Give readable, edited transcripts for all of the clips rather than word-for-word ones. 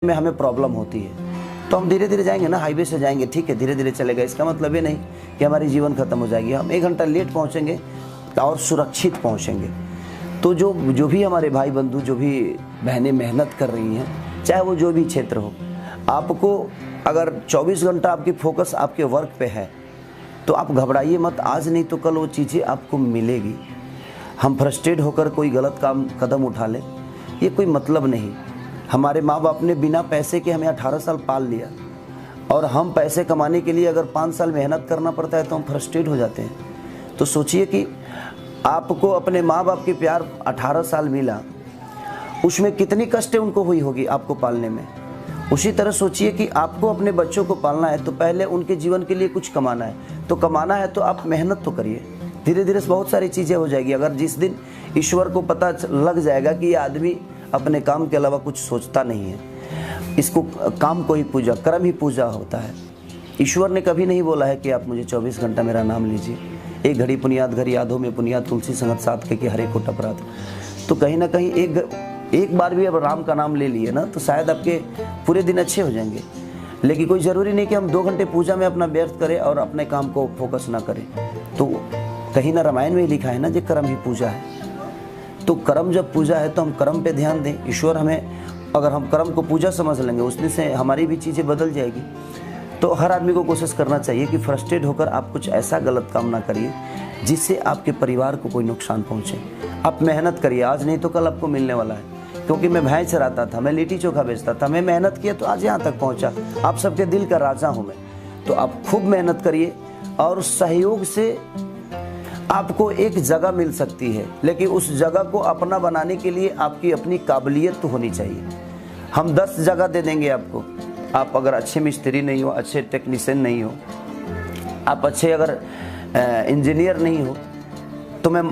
में हमें प्रॉब्लम होती है तो हम धीरे धीरे जाएंगे ना, हाईवे से जाएंगे, ठीक है, धीरे धीरे चलेगा। इसका मतलब ये नहीं कि हमारी जीवन खत्म हो जाएगी। हम 1 घंटा लेट पहुंचेंगे और सुरक्षित पहुंचेंगे। तो जो भी हमारे भाई बंधु, जो भी बहनें मेहनत कर रही हैं, चाहे वो जो भी क्षेत्र हो, आपको अगर 24 घंटा आपकी फोकस आपके वर्क पे है तो आप घबराइए मत। आज नहीं तो कल वो चीज़ें आपको मिलेगी। हम फ्रस्ट्रेट होकर कोई गलत कदम उठा लें, ये कोई मतलब नहीं। हमारे माँ बाप ने बिना पैसे के हमें 18 साल पाल लिया और हम पैसे कमाने के लिए अगर 5 साल मेहनत करना पड़ता है तो हम फ्रस्ट्रेट हो जाते हैं। तो सोचिए कि आपको अपने माँ बाप के प्यार 18 साल मिला, उसमें कितनी कष्टें उनको हुई होगी आपको पालने में। उसी तरह सोचिए कि आपको अपने बच्चों को पालना है तो पहले उनके जीवन के लिए कुछ कमाना है। तो कमाना है तो आप मेहनत तो करिए, धीरे धीरे बहुत सारी चीज़ें हो जाएगी। अगर जिस दिन ईश्वर को पता लग जाएगा कि ये आदमी अपने काम के अलावा कुछ सोचता नहीं है, इसको काम को ही पूजा, कर्म ही पूजा होता है। ईश्वर ने कभी नहीं बोला है कि आप मुझे 24 घंटा मेरा नाम लीजिए, एक घड़ी पुनियाद घर यादों में पुनियाद तुलसी संगत साथ के हरे कोट अपराध। तो कहीं ना कहीं एक बार भी अब राम का नाम ले लिए ना तो शायद आपके पूरे दिन अच्छे हो जाएंगे। लेकिन कोई ज़रूरी नहीं कि हम 2 घंटे पूजा में अपना व्यर्थ करें और अपने काम को फोकस ना करें। तो कहीं ना रामायण में लिखा है ना कि कर्म ही पूजा है। तो कर्म जब पूजा है तो हम कर्म पे ध्यान दें। ईश्वर हमें, अगर हम कर्म को पूजा समझ लेंगे, उसमें से हमारी भी चीज़ें बदल जाएगी। तो हर आदमी को कोशिश करना चाहिए कि फ्रस्ट्रेट होकर आप कुछ ऐसा गलत काम ना करिए जिससे आपके परिवार को कोई नुकसान पहुँचे। आप मेहनत करिए, आज नहीं तो कल आपको मिलने वाला है। क्योंकि मैं भैंस चराता था, मैं लिट्टी चोखा बेचता था, मैं मेहनत किया तो आज यहाँ तक पहुँचा। आप सबके दिल का राजा हूँ मैं। तो आप खूब मेहनत करिए और सहयोग से आपको एक जगह मिल सकती है, लेकिन उस जगह को अपना बनाने के लिए आपकी अपनी काबिलियत तो होनी चाहिए। हम 10 जगह दे देंगे आपको, आप अगर अच्छे मिस्त्री नहीं हो, अच्छे टेक्नीशियन नहीं हो, आप अच्छे अगर इंजीनियर नहीं हो, तो मैं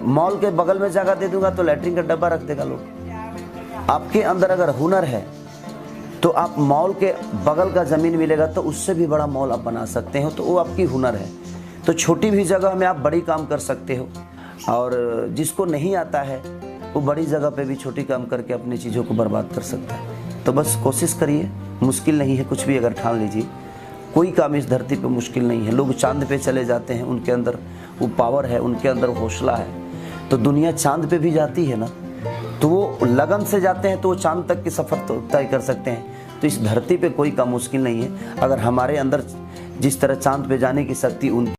मॉल के बगल में जगह दे दूंगा तो लैट्रिन का डब्बा रख देगा लोग। आपके अंदर अगर हुनर है तो आप मॉल के बगल का ज़मीन मिलेगा तो उससे भी बड़ा मॉल आप बना सकते हो। तो वो आपकी हुनर है। तो छोटी भी जगह में आप बड़ी काम कर सकते हो, और जिसको नहीं आता है वो बड़ी जगह पे भी छोटी काम करके अपनी चीज़ों को बर्बाद कर सकता है। तो बस कोशिश करिए, मुश्किल नहीं है कुछ भी अगर ठान लीजिए। कोई काम इस धरती पे मुश्किल नहीं है। लोग चांद पे चले जाते हैं, उनके अंदर वो पावर है, उनके अंदर हौसला है। तो दुनिया चांद पे भी जाती है ना, तो वो लगन से जाते हैं तो वो चांद तक की सफ़र तो तय कर सकते हैं। तो इस धरती पे कोई काम मुश्किल नहीं है। अगर हमारे अंदर जिस तरह चांद पे जाने की शक्ति उन